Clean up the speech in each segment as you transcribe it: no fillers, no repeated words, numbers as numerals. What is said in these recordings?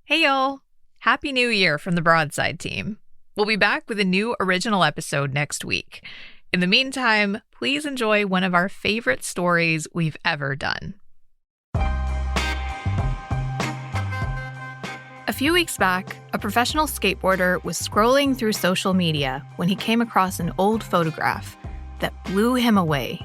Hey y'all! Happy New Year from the Broadside team. We'll be back with a new original episode next week. In the meantime, please enjoy one of our favorite stories we've ever done. A few weeks back, a professional skateboarder was scrolling through social media when he came across an old photograph that blew him away.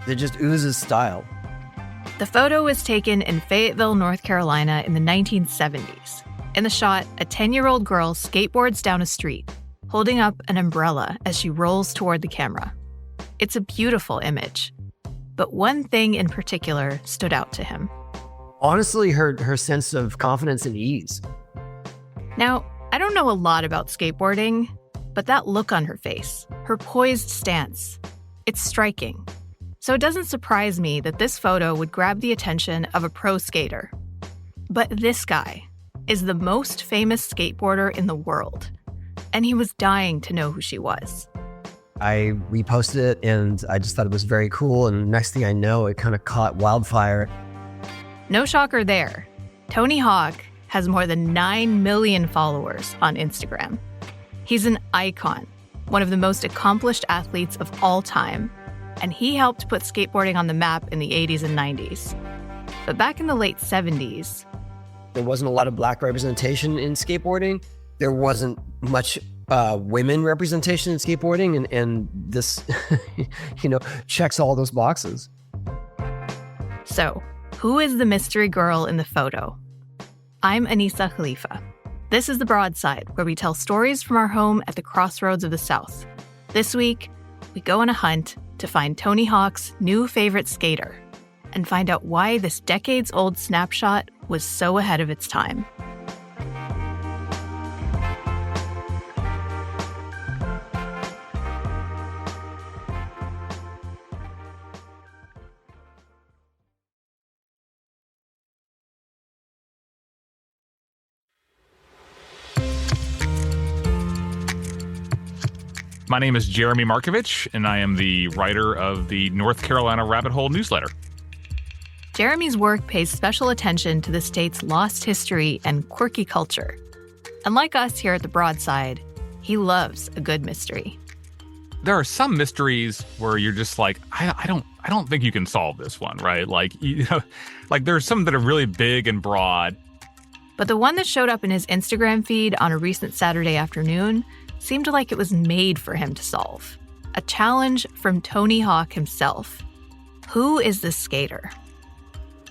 It just oozes style. The photo was taken in Fayetteville, North Carolina in the 1970s. In the shot, a 10-year-old girl skateboards down a street, holding up an umbrella as she rolls toward the camera. It's a beautiful image, but one thing in particular stood out to him. Honestly, her sense of confidence and ease. Now, I don't know a lot about skateboarding, but that look on her face, her poised stance, it's striking. So it doesn't surprise me that this photo would grab the attention of a pro skater. But this guy is the most famous skateboarder in the world, and he was dying to know who she was. I reposted it, and I just thought it was very cool, and next thing I know, it kind of caught wildfire. No shocker there. Tony Hawk has more than 9 million followers on Instagram. He's an icon, one of the most accomplished athletes of all time, and he helped put skateboarding on the map in the 80s and 90s. But back in the late 70s, there wasn't a lot of Black representation in skateboarding. There wasn't much women representation in skateboarding, and this, checks all those boxes. So, who is the mystery girl in the photo? I'm Anissa Khalifa. This is The Broadside, where we tell stories from our home at the crossroads of the South. This week, we go on a hunt to find Tony Hawk's new favorite skater and find out why this decades-old snapshot was so ahead of its time. My name is Jeremy Markovich, and I am the writer of the North Carolina Rabbit Hole newsletter. Jeremy's work pays special attention to the state's lost history and quirky culture. Unlike us here at the Broadside, he loves a good mystery. There are some mysteries where you're just like, I don't think you can solve this one, right? Like there's some that are really big and broad. But the one that showed up in his Instagram feed on a recent Saturday afternoon seemed like it was made for him to solve. A challenge from Tony Hawk himself. Who is this skater?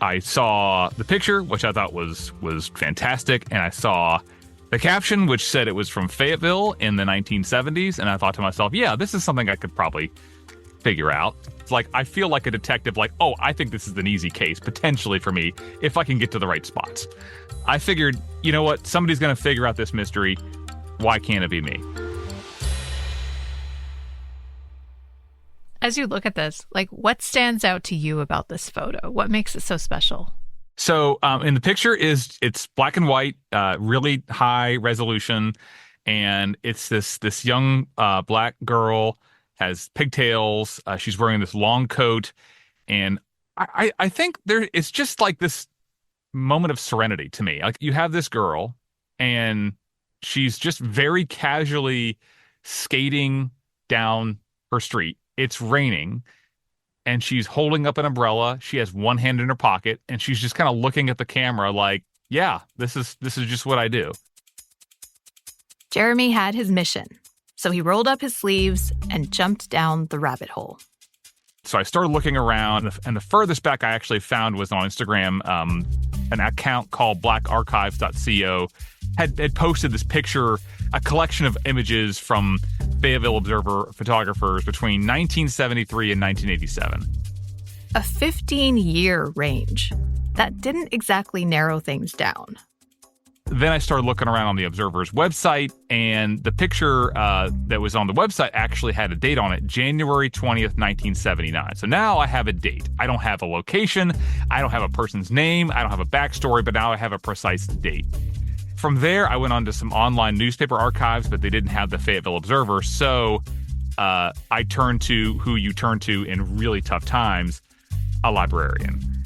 I saw the picture, which I thought was fantastic, and I saw the caption, which said it was from Fayetteville in the 1970s, and I thought to myself, yeah, this is something I could probably figure out. It's like, I feel like a detective, like, oh, I think this is an easy case, potentially for me, if I can get to the right spots. I figured, you know what, somebody's going to figure out this mystery. Why can't it be me? As you look at this, what stands out to you about this photo? What makes it so special? So in the picture it's black and white, really high resolution, and it's this young black girl, has pigtails. She's wearing this long coat, and I think it's just like this moment of serenity to me. Like, you have this girl, and she's just very casually skating down her street. It's raining, and she's holding up an umbrella. She has one hand in her pocket, and she's just kind of looking at the camera like, yeah, this is just what I do. Jeremy had his mission, so he rolled up his sleeves and jumped down the rabbit hole. So I started looking around, and the furthest back I actually found was on Instagram. An account called blackarchives.co had posted this picture, a collection of images from Fayetteville Observer photographers between 1973 and 1987. A 15-year range. That didn't exactly narrow things down. Then I started looking around on the Observer's website, and the picture that was on the website actually had a date on it, January 20th, 1979. So now I have a date. I don't have a location. I don't have a person's name. I don't have a backstory, but now I have a precise date. From there, I went on to some online newspaper archives, but they didn't have the Fayetteville Observer. So I turned to who you turn to in really tough times, a librarian.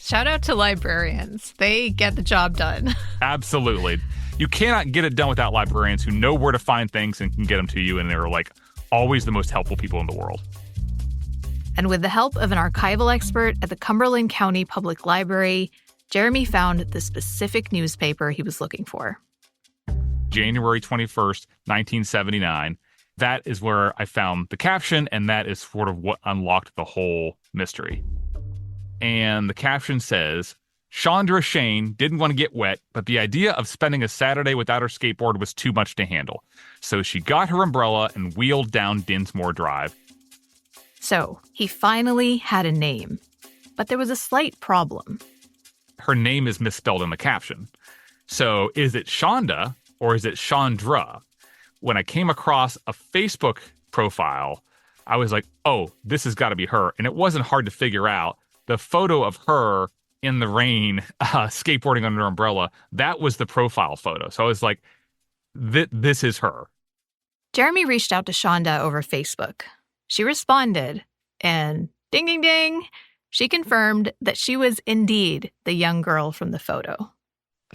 Shout out to librarians. They get the job done. Absolutely. You cannot get it done without librarians who know where to find things and can get them to you. And they're like always the most helpful people in the world. And with the help of an archival expert at the Cumberland County Public Library, Jeremy found the specific newspaper he was looking for. January 21st, 1979. That is where I found the caption, and that is sort of what unlocked the whole mystery. And the caption says, Shaunda Shane didn't want to get wet, but the idea of spending a Saturday without her skateboard was too much to handle. So she got her umbrella and wheeled down Dinsmore Drive. So he finally had a name, but there was a slight problem. Her name is misspelled in the caption. So is it Shaunda or is it Shaundra? When I came across a Facebook profile, I was like, oh, this has got to be her. And it wasn't hard to figure out. The photo of her in the rain, skateboarding under an umbrella, that was the profile photo. So I was like, this is her. Jeremy reached out to Shaunda over Facebook. She responded, and ding, ding, ding, she confirmed that she was indeed the young girl from the photo.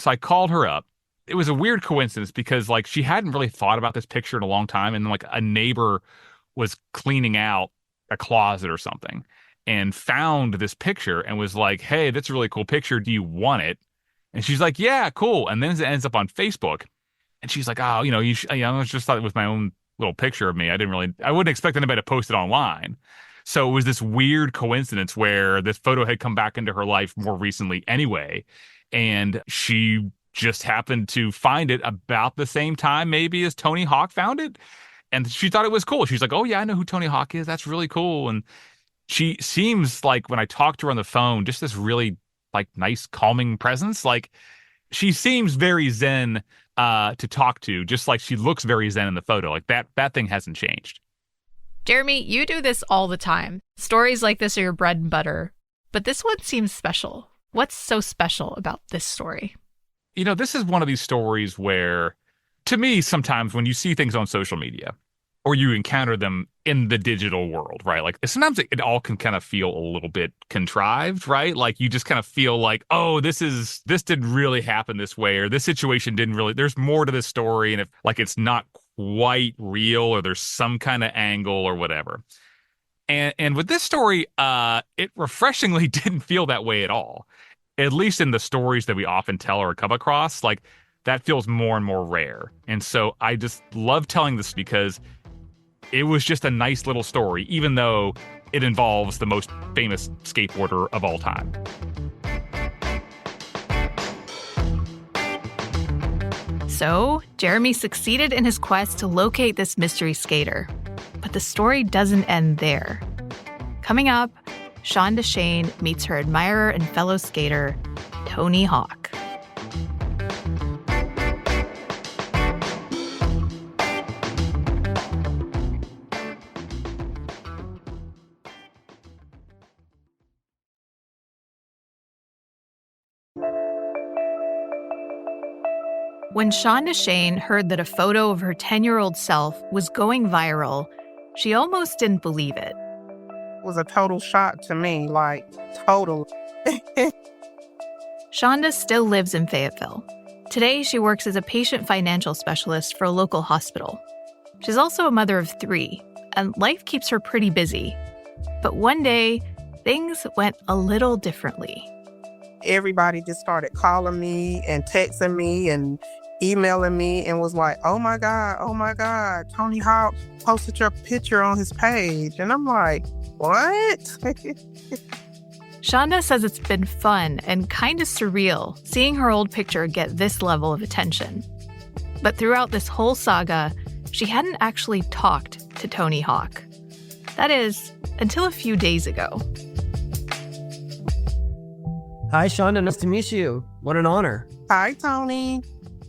So I called her up. It was a weird coincidence because like she hadn't really thought about this picture in a long time. And like a neighbor was cleaning out a closet or something and found this picture and was like, hey, that's a really cool picture. Do you want it? And she's like, yeah, cool. And then it ends up on Facebook. And she's like, oh, I just thought it was my own little picture of me. I wouldn't expect anybody to post it online. So it was this weird coincidence where this photo had come back into her life more recently anyway. And she just happened to find it about the same time maybe as Tony Hawk found it. And she thought it was cool. She's like, oh yeah, I know who Tony Hawk is. That's really cool. And she seems like when I talked to her on the phone, just this really like nice, calming presence. Like she seems very zen to talk to, just like she looks very zen in the photo. Like that thing hasn't changed. Jeremy, you do this all the time. Stories like this are your bread and butter. But this one seems special. What's so special about this story? This is one of these stories where, to me, sometimes when you see things on social media or you encounter them in the digital world, right? Like sometimes it all can kind of feel a little bit contrived, right? Like you just kind of feel like, oh, this didn't really happen this way, or this situation didn't really, there's more to this story. And if like it's not quite real or there's some kind of angle or whatever. And with this story, it refreshingly didn't feel that way at all. At least in the stories that we often tell or come across, like that feels more and more rare. And so I just love telling this because it was just a nice little story, even though it involves the most famous skateboarder of all time. So Jeremy succeeded in his quest to locate this mystery skater. But the story doesn't end there. Coming up, Shaunda Shane meets her admirer and fellow skater, Tony Hawk. When Shaunda Shane heard that a photo of her 10-year-old self was going viral, she almost didn't believe it. It was a total shock to me, like total. Shaunda still lives in Fayetteville. Today, she works as a patient financial specialist for a local hospital. She's also a mother of 3, and life keeps her pretty busy. But one day, things went a little differently. Everybody just started calling me and texting me and emailing me and was like, oh my God, Tony Hawk posted your picture on his page. And I'm like, what? Shaunda says it's been fun and kind of surreal seeing her old picture get this level of attention. But throughout this whole saga, she hadn't actually talked to Tony Hawk. That is, until a few days ago. Hi, Shaunda. Nice to meet you. What an honor. Hi, Tony.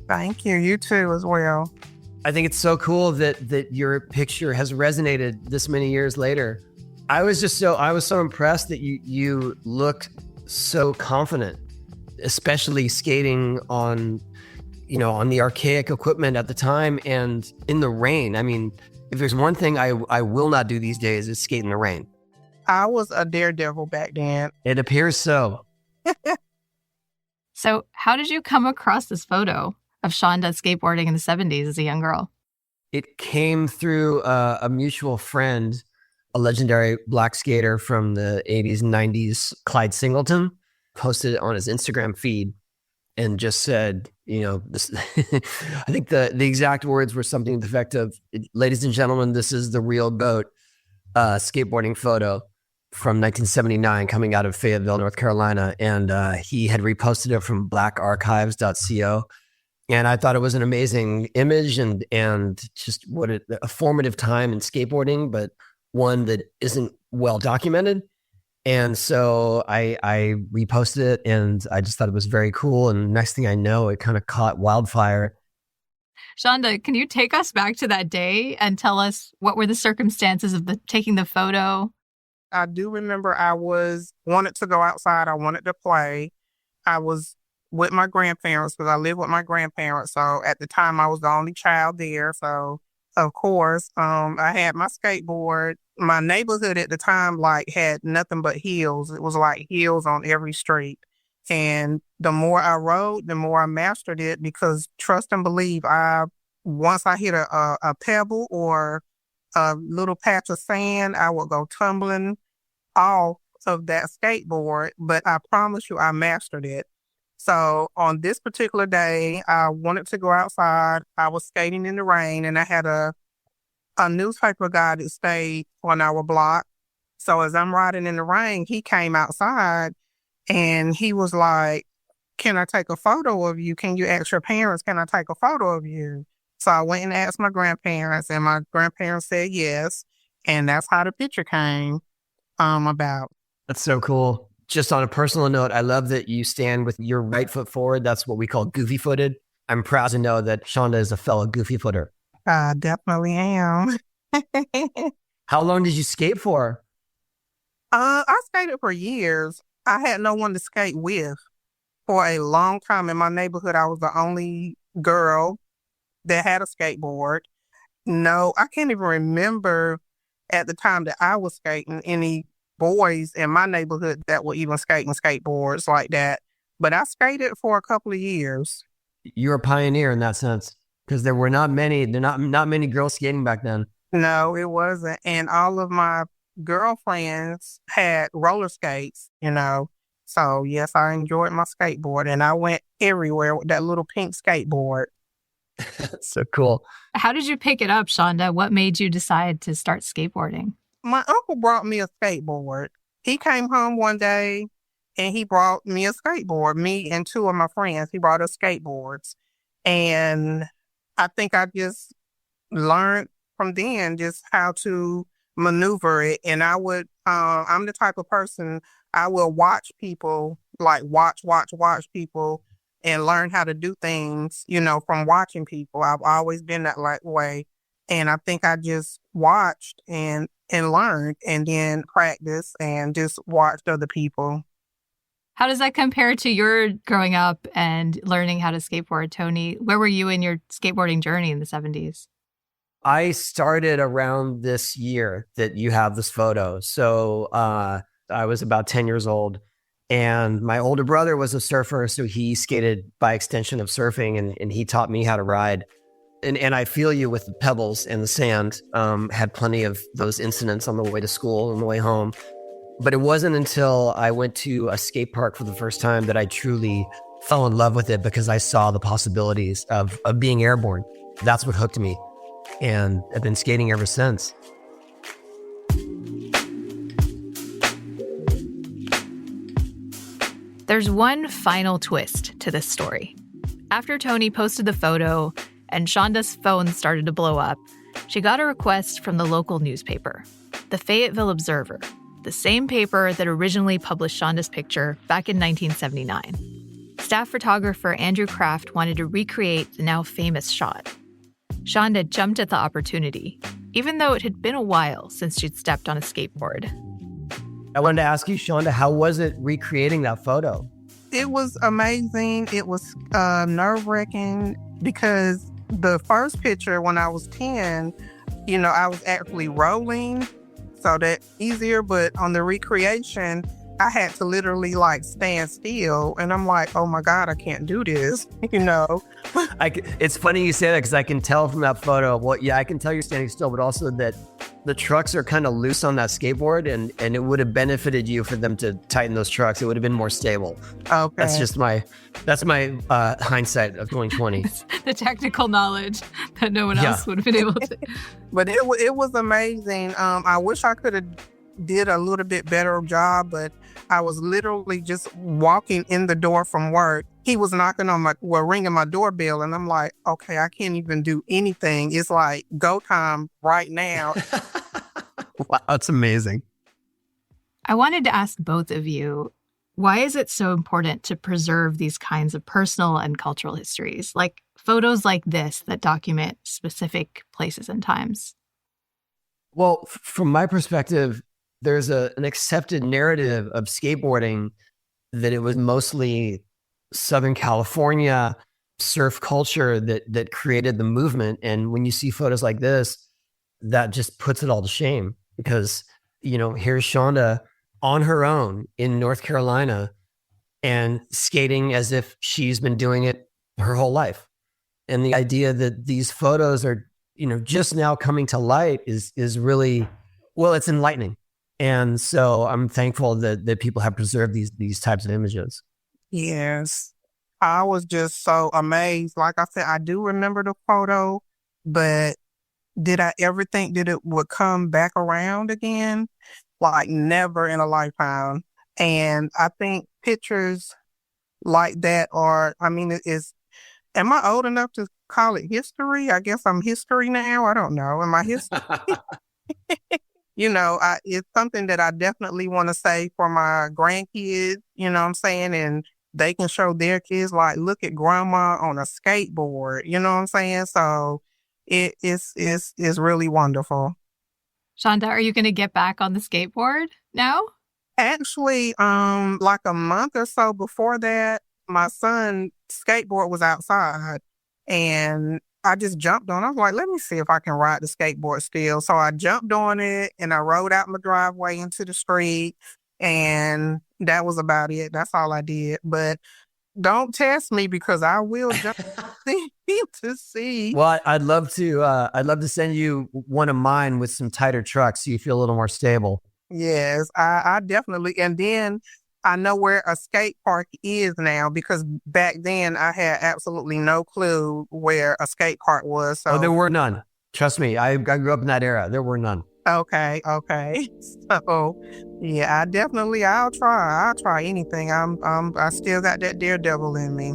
Thank you. You too as well. I think it's so cool that your picture has resonated this many years later. I was so impressed that you look so confident, especially skating on the archaic equipment at the time and in the rain. I mean, if there's one thing I will not do these days is skate in the rain. I was a daredevil back then. It appears so. So how did you come across this photo of Shaunda skateboarding in the 70s as a young girl? It came through a mutual friend, a legendary black skater from the 80s and 90s, Clyde Singleton, posted it on his Instagram feed and just said, this, I think the exact words were something to the effect of, ladies and gentlemen, this is the real goat skateboarding photo from 1979 coming out of Fayetteville, North Carolina. And he had reposted it from blackarchives.co. And I thought it was an amazing image and just a formative time in skateboarding, but one that isn't well documented. And so I reposted it and I just thought it was very cool. And next thing I know, it kind of caught wildfire. Shaunda, can you take us back to that day and tell us what were the circumstances of taking the photo? I do remember I wanted to go outside. I wanted to play. I was with my grandparents because I lived with my grandparents. So at the time I was the only child there. So of course, I had my skateboard. My neighborhood at the time had nothing but hills. It was like hills on every street. And the more I rode, the more I mastered it because trust and believe, once I hit a pebble or a little patch of sand, I would go tumbling off of that skateboard. But I promise you, I mastered it. So on this particular day, I wanted to go outside. I was skating in the rain and I had a newspaper guy that stayed on our block. So as I'm riding in the rain, he came outside and he was like, "Can I take a photo of you? Can you ask your parents, can I take a photo of you?" So I went and asked my grandparents and my grandparents said yes. And that's how the picture came about. That's so cool. Just on a personal note, I love that you stand with your right foot forward. That's what we call goofy footed. I'm proud to know that Shaunda is a fellow goofy footer. I definitely am. How long did you skate for? I skated for years. I had no one to skate with for a long time. In my neighborhood, I was the only girl that had a skateboard. No, I can't even remember at the time that I was skating any boys in my neighborhood that were even skating skateboards like that. But I skated for a couple of years. You're a pioneer in that sense because there were not many girls skating back then. No, it wasn't. And all of my girlfriends had roller skates, So yes, I enjoyed my skateboard and I went everywhere with that little pink skateboard. That's so cool. How did you pick it up, Shaunda? What made you decide to start skateboarding? My uncle brought me a skateboard. He came home one day and he brought me a skateboard, me and two of my friends. He brought us skateboards. And I think I just learned from then just how to maneuver it. And I'm the type of person, I will watch people, like watch people and learn how to do things, from watching people. I've always been that way. And I think I just watched and learned and then practiced and just watched other people. How does that compare to your growing up and learning how to skateboard, Tony? Where were you in your skateboarding journey in the 70s? I started around this year that you have this photo. So I was about 10 years old. And my older brother was a surfer, so he skated by extension of surfing, and he taught me how to ride. And I feel you with the pebbles and the sand. Had plenty of those incidents on the way to school and the way home. But it wasn't until I went to a skate park for the first time that I truly fell in love with it because I saw the possibilities of being airborne. That's what hooked me. And I've been skating ever since. There's one final twist to this story. After Tony posted the photo and Shaunda's phone started to blow up, she got a request from the local newspaper, the Fayetteville Observer, the same paper that originally published Shaunda's picture back in 1979. Staff photographer Andrew Kraft wanted to recreate the now famous shot. Shaunda jumped at the opportunity, even though it had been a while since she'd stepped on a skateboard. I wanted to ask you, Shaunda, how was it recreating that photo? It was amazing. It was nerve-wracking because the first picture when I was 10, I was actually rolling, so that's easier. But on the recreation, I had to literally like stand still, and I'm like, oh my God, I can't do this, you know? It's funny you say that because I can tell from that photo. Well, yeah, I can tell you're standing still, but also that the trucks are kind of loose on that skateboard, and it would have benefited you for them to tighten those trucks. It would have been more stable. Okay. That's my hindsight of 2020. The technical knowledge that no one else would have been able to. But it was amazing. I wish I could have did a little bit better job, but I was literally just walking in the door from work. He was knocking on ringing my doorbell, and I'm like, okay, I can't even do anything. It's like go time right now. Wow, that's amazing. I wanted to ask both of you, why is it so important to preserve these kinds of personal and cultural histories, like photos like this that document specific places and times? Well, from my perspective, there's an accepted narrative of skateboarding that it was mostly Southern California surf culture that created the movement. And when you see photos like this, that just puts it all to shame because, you know, here's Shaunda on her own in North Carolina and skating as if she's been doing it her whole life. And the idea that these photos are, you know, just now coming to light is really, well, it's enlightening. And so I'm thankful that people have preserved these types of images. Yes. I was just so amazed. Like I said, I do remember the photo, but did I ever think that it would come back around again? Like never in a lifetime. And I think pictures like that am I old enough to call it history? I guess I'm history now. I don't know. Am I history? You know, it's something that I definitely want to say for my grandkids, you know what I'm saying? And they can show their kids, like, look at grandma on a skateboard, you know what I'm saying? So it's really wonderful. Shaunda, are you going to get back on the skateboard now? Actually, like a month or so before that, my son's skateboard was outside and I just jumped on it. I was like, let me see if I can ride the skateboard still. So I jumped on it and I rode out my driveway into the street and that was about it. That's all I did. But don't test me because I will jump to see. Well, I'd love to send you one of mine with some tighter trucks so you feel a little more stable. Yes, I definitely. And then I know where a skate park is now because back then I had absolutely no clue where a skate park was. So. Oh, there were none. Trust me, I grew up in that era. There were none. Okay. So, yeah, I'll try anything. I still got that daredevil in me.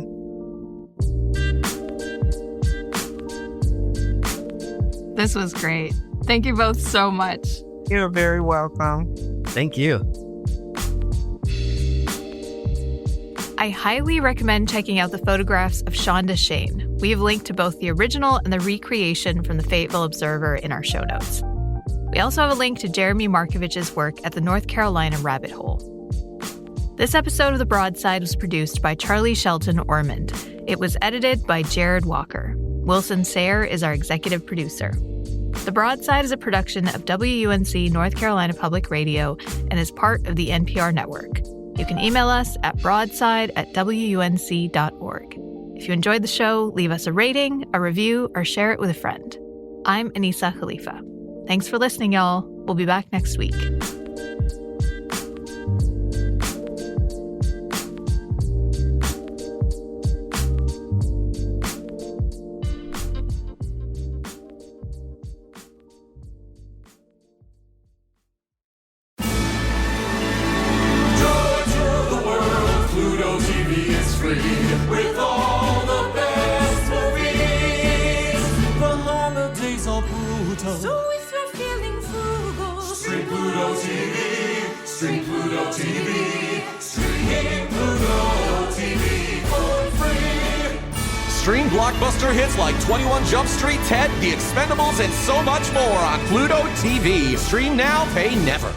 This was great. Thank you both so much. You're very welcome. Thank you. I highly recommend checking out the photographs of Shaunda Shane. We have linked to both the original and the recreation from the Fayetteville Observer in our show notes. We also have a link to Jeremy Markovich's work at the North Carolina Rabbit Hole. This episode of The Broadside was produced by Charlie Shelton Ormond. It was edited by Jared Walker. Wilson Sayre is our executive producer. The Broadside is a production of WUNC North Carolina Public Radio and is part of the NPR network. You can email us at broadside@WUNC.org. If you enjoyed the show, leave us a rating, a review, or share it with a friend. I'm Anissa Khalifa. Thanks for listening, y'all. We'll be back next week. With all the best movies. The holidays are brutal, so if you're feeling frugal, stream Pluto TV. Stream Pluto TV. Stream Pluto TV for free. Stream blockbuster hits like 21 Jump Street, Ted, The Expendables, and so much more on Pluto TV. Stream now, pay never.